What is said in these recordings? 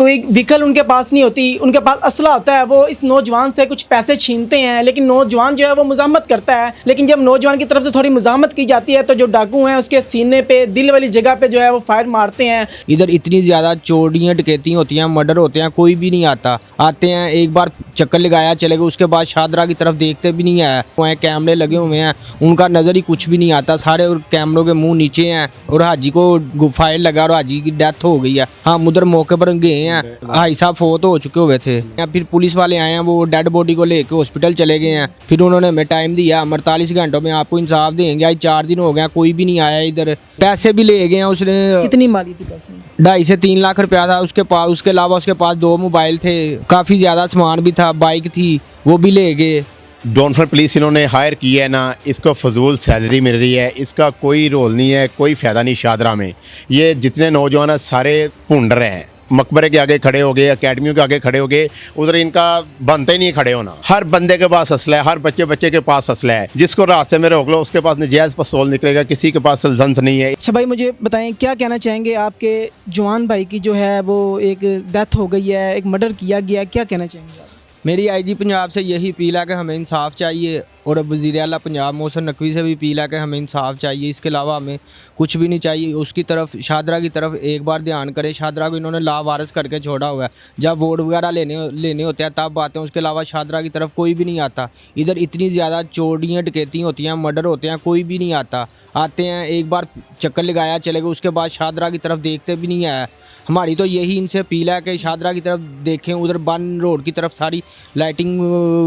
कोई व्हीकल उनके पास नहीं होती, उनके पास असला होता है, वो इस नौजवान से कुछ पैसे छीनते हैं, लेकिन नौजवान जो है वो मुज़ाहमत करता है। लेकिन जब नौजवान की तरफ से थोड़ी मुज़ाहमत की जाती है तो जो डाकू हैं उसके सीने पे, दिल वाली जगह पे जो है वो फायर मारते हैं। इधर इतनी ज़्यादा चोरियाँ डकैती होती हैं, मर्डर होते हैं, कोई भी नहीं आता। आते हैं एक बार चक्कर लगाया चले गए, उसके बाद शादरा की तरफ देखते भी नहीं है। वहाँ कैमरे लगे हुए हैं, उनका नज़र ही कुछ भी नहीं आता, सारे और कैमरों के मुंह नीचे हैं। और हाजी को फायर लगा और हाजी की डेथ हो गई है। हम उधर मौके पर गए हैं, हाई साहब फोत हो चुके हुए थे। फिर पुलिस वाले आए हैं, वो डेड बॉडी को लेके हॉस्पिटल चले गए हैं। फिर उन्होंने हमें टाइम दिया, 48 घंटों में आपको इंसाफ देंगे। आज 4 दिन हो गए, कोई भी नहीं आया इधर। पैसे भी ले गए हैं उसने। कितनी माली थी पैसे? 2.5 से 3 लाख रुपया था उसके पास। उसके अलावा उसके पास 2 मोबाइल थे, काफ़ी ज़्यादा सामान भी था, बाइक थी, वो भी ले गए। डॉनफर पुलिस इन्होंने हायर की है ना, इसको फजूल सैलरी मिल रही है, इसका कोई रोल नहीं है, कोई फ़ायदा नहीं शादरा में। ये जितने नौजवान हैं सारे भूंड रहे हैं, मकबरे के आगे खड़े हो गए, अकेडमियों के आगे खड़े हो गए, उधर इनका बनते ही नहीं खड़े होना। हर बंदे के पास असला है, हर बच्चे के पास असला है। जिसको रास्ते में रोक लो उसके पास नजायज़ पिस्तौल निकलेगा, किसी के पास लाइसेंस नहीं है। अच्छा भाई, मुझे बताएं क्या कहना चाहेंगे, आपके जवान भाई की जो है वो एक डेथ हो गई है, एक मर्डर किया गया, क्या कहना चाहेंगे आप? मेरी आईजी पंजाब से यही अपील है कि हमें इंसाफ चाहिए, और वज़ीर आला पंजाब मोहसिन नकवी से भी अपील है कि हमें इंसाफ चाहिए। इसके अलावा हमें कुछ भी नहीं चाहिए। उसकी तरफ, शादरा की तरफ एक बार ध्यान करें। शादरा को इन्होंने लावारिस करके छोड़ा हुआ है। जब वोट वगैरह लेने होते हैं तब आते हैं, उसके अलावा शादरा की तरफ कोई भी नहीं आता। इधर इतनी ज़्यादा चोरियाँ डकैती होती हैं, मर्डर होते हैं, कोई भी नहीं आता। आते हैं एक बार चक्कर लगाया चले गए, उसके बाद शादरा की तरफ देखते भी नहीं है। हमारी तो यही इनसे अपील है कि शादरा की तरफ देखें, उधर बन रोड की तरफ सारी लाइटिंग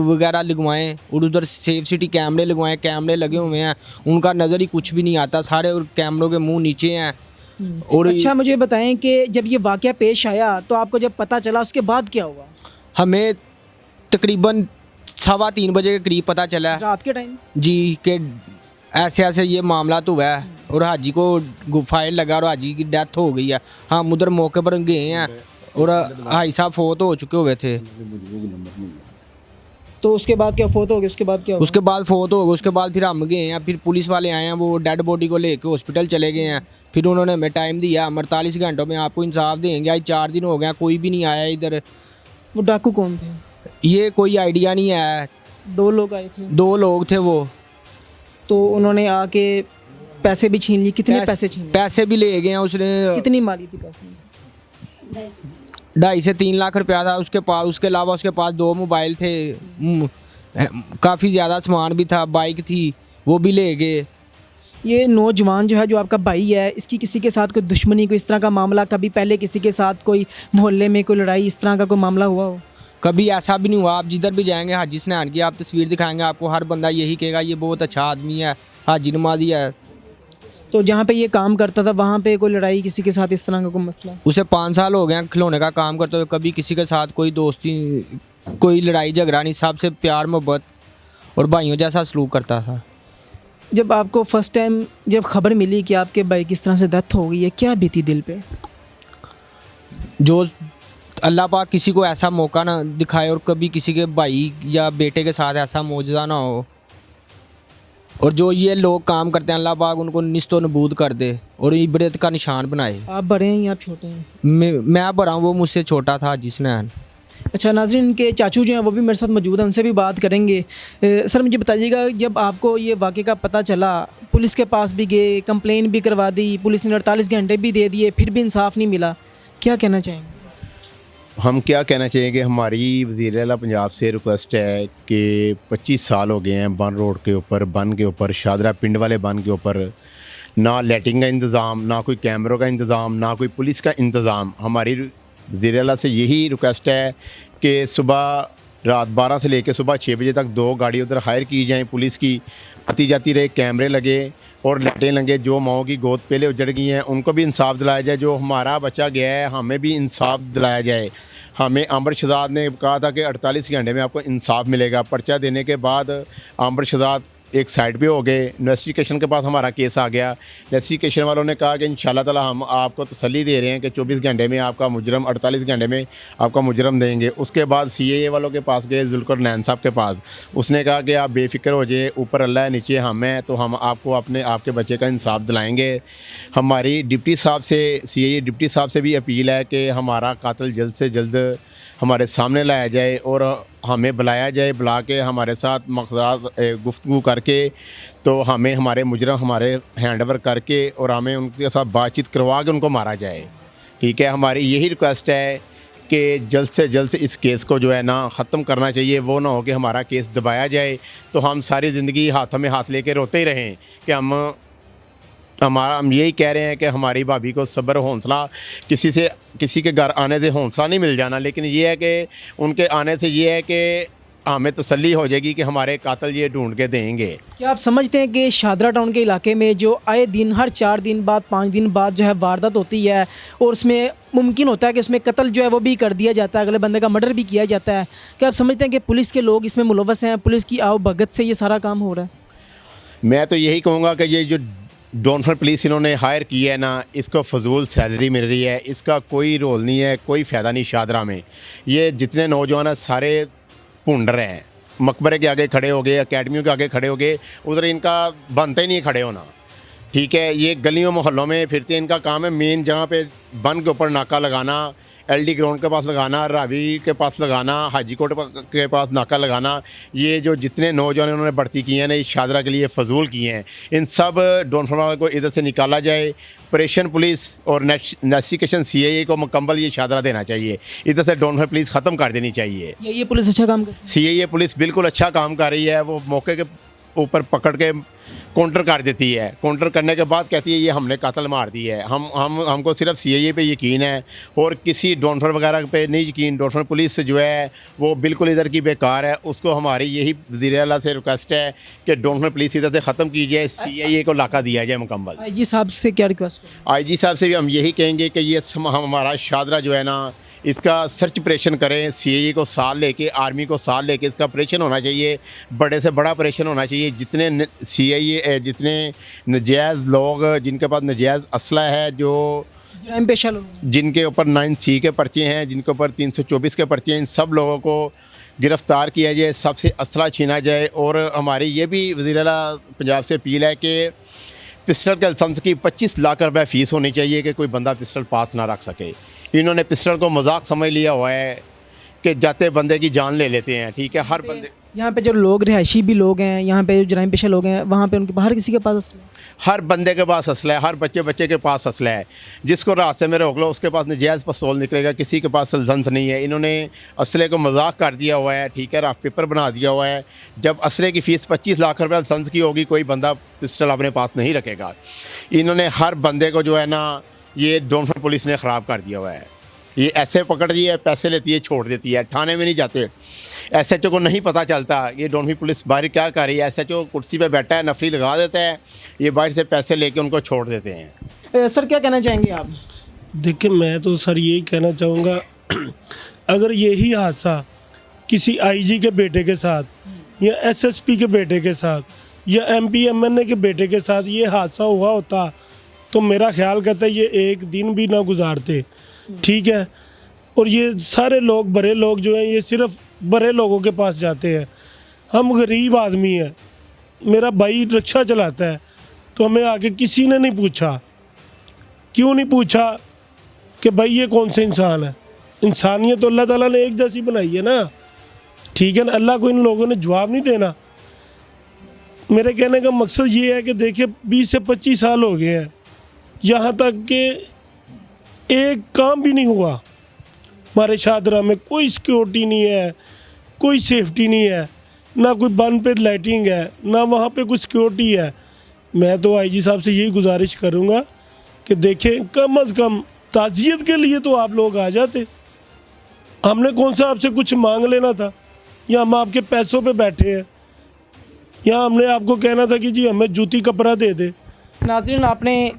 वगैरह लगवाएं, और उधर सेफ सिटी कैमरे लगवाएं। कैमरे लगे हुए हैं, उनका नज़र ही कुछ भी नहीं आता, सारे और कैमरों के मुंह नीचे हैं। और अच्छा मुझे बताएं कि जब ये वाक़या पेश आया तो आपको जब पता चला उसके बाद क्या हुआ? हमें तकरीबन 3:15 बजे के करीब पता चला रात के टाइम जी कि ऐसे ऐसे ये मामला तो हुआ है, और हाजी को फायर लगा और हाजी की डेथ हो गई है। हम उधर मौके पर गए हैं, और हाई साहब फोत हो चुके हुए थे। तो उसके बाद क्या फोत हो गई? उसके बाद क्या हुआ? उसके बाद फोत हो गए, उसके बाद फिर हम गए हैं। फिर पुलिस वाले आए हैं, वो डेड बॉडी को लेके हॉस्पिटल चले गए हैं। फिर उन्होंने हमें टाइम दिया, 48 घंटों में आपको इंसाफ देंगे। आज 4 दिन हो गए, कोई भी नहीं आया इधर। वो डाकू कौन थे? ये कोई आइडिया नहीं है। 2 लोग आए थे। 2 लोग थे वो। तो उन्होंने आके पैसे भी छीन लिए? कितने पैसे छीन लिए? पैसे भी ले गए हैं उसने। कितनी माली थी पैसे? 2.5 से 3 लाख रुपया था उसके पास। उसके अलावा उसके पास 2 मोबाइल थे, काफ़ी ज़्यादा सामान भी था, बाइक थी, वो भी ले गए। ये नौजवान जो है, जो आपका भाई है, इसकी किसी के साथ कोई दुश्मनी, कोई इस तरह का मामला, कभी पहले किसी के साथ कोई मोहल्ले में कोई लड़ाई, इस तरह का कोई मामला हुआ हो? कभी ऐसा भी नहीं हुआ। आप जिधर भी जाएंगे हाजी स्नान की आप तस्वीर दिखाएंगे, आपको हर बंदा यही कहेगा ये बहुत अच्छा आदमी है, हाजी नमाजी है। तो जहाँ पे ये काम करता था वहाँ पे कोई लड़ाई किसी के साथ, इस तरह का कोई मसला? उसे 5 साल हो गए खिलौने का काम करते हुए, कभी किसी के साथ कोई दोस्ती, कोई लड़ाई झगड़ा नहीं, सबसे प्यार मोहब्बत और भाइयों जैसा सलूक करता था। जब आपको फर्स्ट टाइम जब खबर मिली कि आपके भाई किस तरह से डेथ हो गई है, क्या बीती दिल पे? जो अल्लाह पाक किसी को ऐसा मौका ना दिखाए और कभी किसी के भाई या बेटे के साथ ऐसा मौजज़ा ना हो, और जो ये लोग काम करते हैं अल्लाह पाक उनको निस्तो नबूद कर दे और इबरत का निशान बनाए। आप बड़े हैं या आप छोटे हैं? मैं बड़ा हूँ, वो मुझसे छोटा था जिसने। अच्छा नाज़रीन, के चाचू जो हैं वो भी मेरे साथ मौजूद हैं, उनसे भी बात करेंगे। सर मुझे बताइएगा, जब आपको ये वाक़े का पता चला, पुलिस के पास भी गए, कंप्लेन भी करवा दी, पुलिस ने 48 घंटे भी दे दिए, फिर भी इंसाफ नहीं मिला, क्या कहना चाहेंगे? हम क्या कहना चाहिए कि हमारी वज़ीर आला पंजाब से रिक्वेस्ट है कि 25 साल हो गए हैं बन रोड के ऊपर, बन के ऊपर, शादरा पिंड वाले बन के ऊपर ना लाइटिंग का इंतज़ाम, ना कोई कैमरों का इंतज़ाम, ना कोई पुलिस का इंतज़ाम। हमारी वज़ीर आला से यही रिक्वेस्ट है कि सुबह रात 12 से लेकर सुबह 6 बजे तक 2 गाड़ी उधर हायर की जाएँ पुलिस की, आती जाती रहे, कैमरे लगे और लाइटें लगे। जो माओ की गोद पहले उजड़ गई हैं उनको भी इंसाफ दिलाया जाए। जो हमारा बच्चा गया है हमें भी इंसाफ दिलाया जाए। हमें आम्बर शहजाद ने कहा था कि 48 घंटे में आपको इंसाफ मिलेगा। पर्चा देने के बाद आम्बर शहजाद एक साइड पे हो गए। इन्वेस्टिगेशन के पास हमारा केस आ गया। इन्वेस्टिगेशन वालों ने कहा कि इंशाल्लाह ताला हम आपको तसल्ली दे रहे हैं कि 24 घंटे में आपका मुजरम, 48 घंटे में आपका मुजरम देंगे। उसके बाद CAA वालों के पास गए, जुल्फिकार नैन साहब के पास। उसने कहा कि आप बेफिक्र हो जाए, ऊपर अल्लाह है, नीचे हम हैं, तो हम आपको आपके बच्चे का इंसाफ दिलाएंगे। हमारी डिप्टी साहब से, CAA डिप्टी साहब से भी अपील है कि हमारा कातिल जल्द से जल्द हमारे सामने लाया जाए और हमें बुलाया जाए, बुला के हमारे साथ मकसद गुफ्तगू करके, तो हमें हमारे मुजरम हमारे हैंडओवर करके और हमें उनके साथ बातचीत करवा के उनको मारा जाए। ठीक है, हमारी यही रिक्वेस्ट है कि जल्द से जल्द इस केस को जो है ना ख़त्म करना चाहिए। वो ना हो कि हमारा केस दबाया जाए तो हम सारी ज़िंदगी हाथों में हाथ लेके रोते ही रहें कि हम यही कह रहे हैं कि हमारी भाभी को सब्र हौसला, किसी के घर आने से हौसला नहीं मिल जाना, लेकिन ये है कि उनके आने से ये है कि हमें तसल्ली हो जाएगी कि हमारे कातिल ये ढूंढ के देंगे। क्या आप समझते हैं कि शादरा टाउन के इलाके में जो आए दिन हर 4 दिन बाद 5 दिन बाद जो है वारदात होती है और उसमें मुमकिन होता है कि उसमें कत्ल जो है वो भी कर दिया जाता है, अगले बंदे का मर्डर भी किया जाता है, क्या आप समझते हैं कि पुलिस के लोग इसमें मुलव्वस हैं, पुलिस की आओ भगत से ये सारा काम हो रहा है? मैं तो यही कहूँगा कि ये जो डॉनफर पुलिस इन्होंने हायर की है ना, इसको फजूल सैलरी मिल रही है, इसका कोई रोल नहीं है, कोई फ़ायदा नहीं शादरा में। ये जितने नौजवान हैं सारे भूंड रहे हैं, मकबरे के आगे खड़े हो गए, अकेडमियों के आगे खड़े हो गए, उधर इनका बनता ही नहीं खड़े होना। ठीक है, ये गलियों मोहल्लों में फिरते हैं, इनका काम है मेन जहाँ पे बन के ऊपर नाका लगाना, LD ग्राउंड के पास लगाना, रावी के पास लगाना, हाजी कोट के पास नाका लगाना। ये जो जितने नौजवान उन्होंने भर्ती किए हैं ना, इस शादरा के लिए फजूल किए हैं। इन सब डॉनफर वालों को इधर से निकाला जाए। ऑपरेशन पुलिस और इन्वेस्टिगेशन CAA को मुकम्मल ये शादरा देना चाहिए। इधर से डॉनफर पुलिस ख़त्म कर देनी चाहिए। ये पुलिस अच्छा काम कर CAA पुलिस बिल्कुल अच्छा काम कर रही है। वो मौके के ऊपर पकड़ के काउंटर कर देती है, काउंटर करने के बाद कहती है ये हमने कातिल मार दी है। हमको सिर्फ CAA पे यकीन है और किसी डॉनफर वगैरह पे नहीं यकीन। डॉनफर पुलिस जो है वो बिल्कुल इधर की बेकार है। उसको हमारी यही वज़ीर आला से रिक्वेस्ट है कि डॉनफर पुलिस इधर से ख़त्म की जाए, CAA को लाका दिया जाए मुकम्मल। IG साहब से क्या रिक्वेस्ट करें? IG साहब से भी हम यही कहेंगे कि ये हमारा शादरा जो है ना, इसका सर्च ऑपरेशन करें। CAA को साथ लेके, आर्मी को साथ लेके इसका ऑपरेशन होना चाहिए, बड़े से बड़ा ऑपरेशन होना चाहिए। जितने CAA जितने नजायज़ लोग जिनके पास नजायज़ असला है, जो जराइम पेशा लोग जिनके ऊपर 9C के पर्चे हैं, जिनके ऊपर 324 के पर्चे हैं, इन सब लोगों को गिरफ़्तार किया जाए, सबसे असला छीना जाए। और हमारी ये भी वज़ीर आला पंजाब से अपील है कि पिस्टल के लाइसेंस की 25 लाख रुपये फ़ीस होनी चाहिए कि कोई बंदा पिस्टल पास ना रख सके। इन्होंने पिस्टल को मजाक समझ लिया हुआ है कि जाते बंदे की जान ले लेते हैं। ठीक है, हर बंदे, यहाँ पे जो लोग रिहायशी भी लोग हैं, यहाँ पे जो जराइम पेशा लोग हैं, वहाँ पे उनके बाहर किसी के पास असला है? हर बंदे के पास असला है, हर बच्चे के पास असला है। जिसको रास्ते में रोक लो उसके पास नजायज़ पिस्तौल निकलेगा, किसी के पास लाइसेंस नहीं है। इन्होंने असले को मजाक कर दिया हुआ है। ठीक है, रफ पेपर बना दिया हुआ है। जब असले की फ़ीस 25 लाख रुपये लाइसेंस की होगी, कोई बंदा पिस्टल अपने पास नहीं रखेगा। इन्होंने हर बंदे को जो है ना, ये डॉनफर पुलिस ने ख़राब कर दिया हुआ है। ये ऐसे पकड़ दिए, पैसे लेती है, छोड़ देती है, थाने में नहीं जाते। SHO को नहीं पता चलता ये डॉनफर पुलिस बाहर क्या कर रही है। SHO कुर्सी पे बैठा है, नफरी लगा देता है, ये बाहर से पैसे लेके उनको छोड़ देते हैं। सर क्या कहना चाहेंगे आप? देखिए, मैं तो सर यही कहना चाहूँगा, अगर यही हादसा किसी IG के बेटे के साथ या SSP के बेटे के साथ या MP MNA के बेटे के साथ ये हादसा हुआ होता तो मेरा ख्याल कहता है ये एक दिन भी ना गुजारते। ठीक है, और ये सारे लोग, बड़े लोग जो हैं, ये सिर्फ बड़े लोगों के पास जाते हैं। हम गरीब आदमी हैं, मेरा भाई रिक्शा चलाता है, तो हमें आके किसी ने नहीं पूछा। क्यों नहीं पूछा कि भाई ये कौन से इंसान है? इंसानियत तो अल्लाह ताला ने एक जैसी बनाई है ना। ठीक है ना, अल्लाह को इन लोगों ने जवाब नहीं देना। मेरे कहने का मकसद ये है कि देखिए 20 से 25 साल हो गए हैं, यहाँ तक कि एक काम भी नहीं हुआ। हमारे शादरा में कोई सिक्योरिटी नहीं है, कोई सेफ्टी नहीं है, ना कोई बन पे लाइटिंग है, ना वहाँ पे कोई सिक्योरिटी है। मैं तो IG साहब से यही गुजारिश करूँगा कि देखें, कम अज़ कम ताज़ियत के लिए तो आप लोग आ जाते। हमने कौन सा आपसे कुछ मांग लेना था, या हम आपके पैसों पे बैठे हैं, या हमने आपको कहना था कि जी हमें जूती कपड़ा दे दे। नाज़रीन, आपने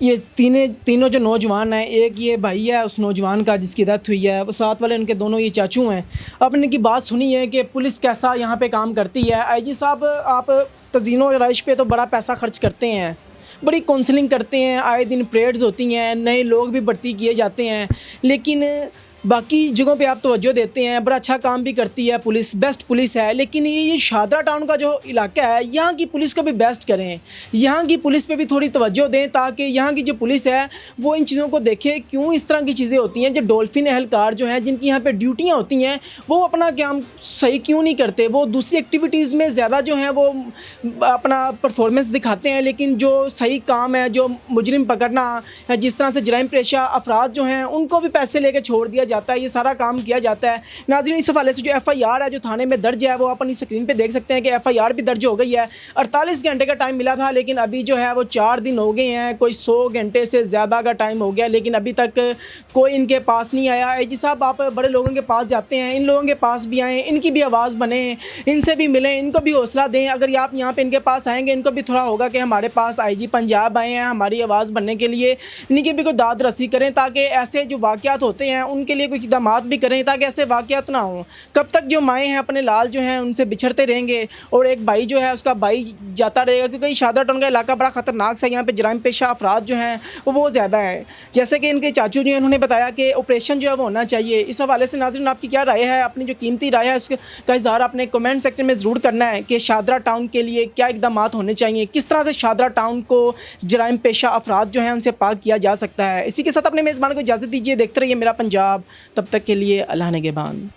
ये तीनों जो नौजवान हैं, एक ये भाई है उस नौजवान का जिसकी डेथ हुई है, वो साथ वाले उनके दोनों ये चाचू हैं। आपने इनकी बात सुनी है कि पुलिस कैसा यहाँ पे काम करती है। IG साहब, आप तज़ीनो आराइश पे तो बड़ा पैसा खर्च करते हैं, बड़ी काउंसलिंग करते हैं, आए दिन परेड्स होती हैं, नए लोग भी भर्ती किए जाते हैं, लेकिन बाकी जगहों पे आप तवज्जो देते हैं, बड़ा अच्छा काम भी करती है पुलिस, बेस्ट पुलिस है, लेकिन ये शादरा टाउन का जो इलाका है यहाँ की पुलिस को भी बेस्ट करें, यहाँ की पुलिस पे भी थोड़ी तवज्जो दें ताकि यहाँ की जो पुलिस है वो इन चीज़ों को देखे क्यों इस तरह की चीज़ें होती हैं। जो डॉल्फिन एहलकार जो हैं जिनकी यहाँ पे ड्यूटियाँ होती हैं वो अपना काम सही क्यों नहीं करते, वो दूसरी एक्टिविटीज़ में ज़्यादा जो हैं वो अपना परफॉर्मेंस दिखाते हैं, लेकिन जो सही काम है, जो मुजरिम पकड़ना है, जिस तरह से जराइम पेशा अफराद जो हैं उनको भी पैसे लेके छोड़ दिया जाता है, ये सारा काम किया जाता है। नाज़रीन, इस हवाले से जो FIR है जो थाने में दर्ज है वो अपनी स्क्रीन पे देख सकते हैं कि FIR भी दर्ज हो गई है। 48 घंटे का टाइम मिला था, लेकिन अभी जो है वो 4 दिन हो गए हैं, कोई 100 घंटे से ज़्यादा का टाइम हो गया, लेकिन अभी तक कोई इनके पास नहीं आया। AG साहब, आप बड़े लोगों के पास जाते हैं, इन लोगों के पास भी आएँ, इनकी भी आवाज़ बने, इनसे भी मिलें, इनको भी हौसला दें। अगर आप यहाँ पर इनके पास आएँगे इनको भी थोड़ा होगा कि हमारे पास IG पंजाब आए हैं हमारी आवाज़ बनने के लिए, इनकी भी कोई दाद रसी करें ताकि ऐसे जो वाक़यात होते हैं उनके लिए कोई इक़दामात भी करें ताकि ऐसे वाक़यात ना हों। कब तक जो माएँ हैं अपने लाल जो हैं उनसे बिछड़ते रहेंगे और एक भाई जो है उसका भाई जाता रहेगा, क्योंकि शादरा टाउन का इलाका बड़ा ख़तरनाक सा, यहाँ पे जराइम पेशा अफराद जो हैं वो बहुत ज़्यादा है। जैसे कि इनके चाचू जो हैं उन्होंने बताया कि ऑपरेशन जो है वो होना चाहिए। इस हवाले से नाज़रीन आपकी क्या राय है, अपनी जो कीमती राय है उसका इज़हार अपने कमेंट सेक्शन में ज़रूर करना है कि शादरा टाउन के लिए क्या इक़दाम होने चाहिए, किस तरह से शादरा टाउन को जराइम पेशा अफराद जो हैं उनसे पाक किया जा सकता है। इसी के साथ अपने मेज़बान को इजाज़त दीजिए, देखते रहिए मेरा पंजाब, तब तक के लिए अल्लाह निगहबान।